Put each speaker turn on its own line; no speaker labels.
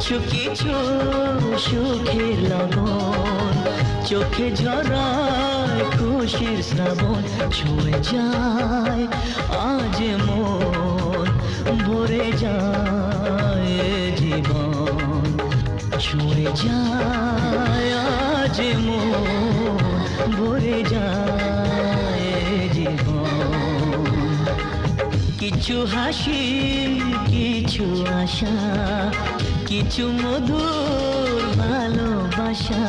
কিছু কিছু সুখের লগন চোখে ঝরায় খুশির শ্রাবণ ছুঁয়ে যায় আজ মন ভরে যায় এ জীবন ছুঁয়ে যায় আজ মন ভরে যায় এ জীবন কিছু হাসি কিছু আশা কিছু মধুর ভালোবাসা